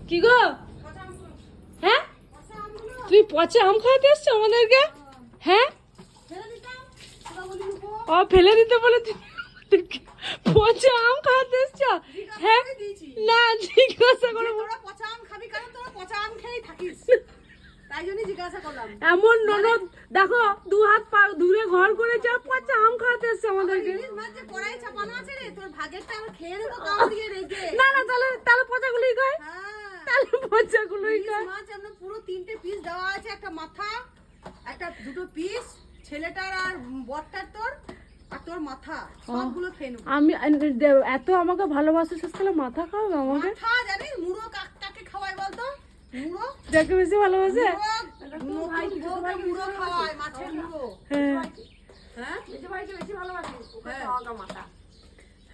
কি গো? হ্যাঁ, তুমি পচা আম খাওয়াতে এসছো আমাদেরকে? হ্যাঁ, ও ফেলে দিতে বলে তুমি আমাদেরকে পচা আম খাওয়াতে এসছো? হ্যাঁ, না জিজ্ঞাসা করো। পচা আম খাবি কারণ তোরা পচা আম খেয়েই থাকিস, তাই জন্যই জিজ্ঞাসা করলাম। এমন ননদ দেখো, দু হাত পা দূরে ঘর করেছে, পচা আম খাওয়াতে এসছে আমাদেরকে। ইলিশ মাছ যে কড়াই চাপানো আছে রে, তোর ভাগেরটা আমরা খেয়ে নেবো কামড় দিয়ে রেখে। না না, তাহলে তাহলে পচাগুলোই খায়, হ্যাঁ, তাহলে পচাগুলোই ইলিশ খায়। মাছ আমরা পুরো 3টে পিস দেওয়া আছে, একটা মাথা, একটা দুটো পিস, ছেলেটার আর বড়টার তোর, আর তোর মাথা, সবগুলো খেয়ে নেবো। আমি এত আমাকে ভালোবাসে শেষ কালে মাথা খাওয়াবে আমাকে? মাথা জানিস মুড়ো কাকে খাওয়ায় বলতো? মুড়ো, যাকে বেশি ভালোবাসে। মুড়ো মুড়ো খাওয়ায়, মাছের মুড়ো। হ্যাঁ হ্যাঁ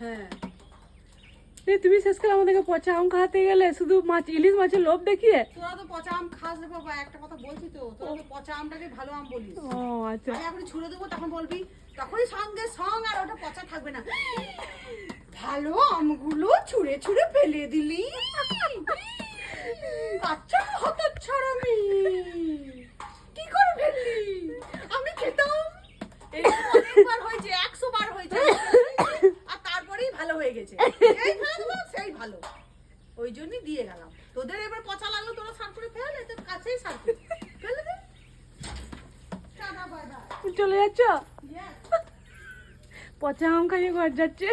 হ্যাঁ, এই তুমি শেষকালে আমাদেরকে পচা আম খাওয়াতে গেলে শুধু মাছ, ইলিশ মাছের লোভ দেখিয়ে। তোরা তো পচা আম খাস রে বাবা, একটা কথা বলছি তো, তোরা তো পচা আমটাকে ভালো আম বলিস। ও আচ্ছা, আমি এখন ছুড়ে দেবো, তখন বলবি, তখনই সঙ্গে সঙ্গ আর ওটা পচা থাকবে না। ভালো আমগুলো ছুঁড়ে ছুঁড়ে ফেলে দিলি, আচ্ছা হতচ্ছাড়া মেয়ে, কি করে ফেললি? আমি খেতাম, এই অনেকবার হয়েছে, 100 বার হয়েছে, আর তারপরেই ভালো হয়ে গেছে। এই খাবো সেই ভালো, ওই জন্যই দিয়ে গেলাম। তোদের এবার পচা লাগলো, তোরা সার করে ফেলে, তোর কাছেই সার করে ফেলে দে। Tata bye bye. চলে যাচ্ছ? Yes. পচা আম খাইয়ে ঘর যাচ্ছে।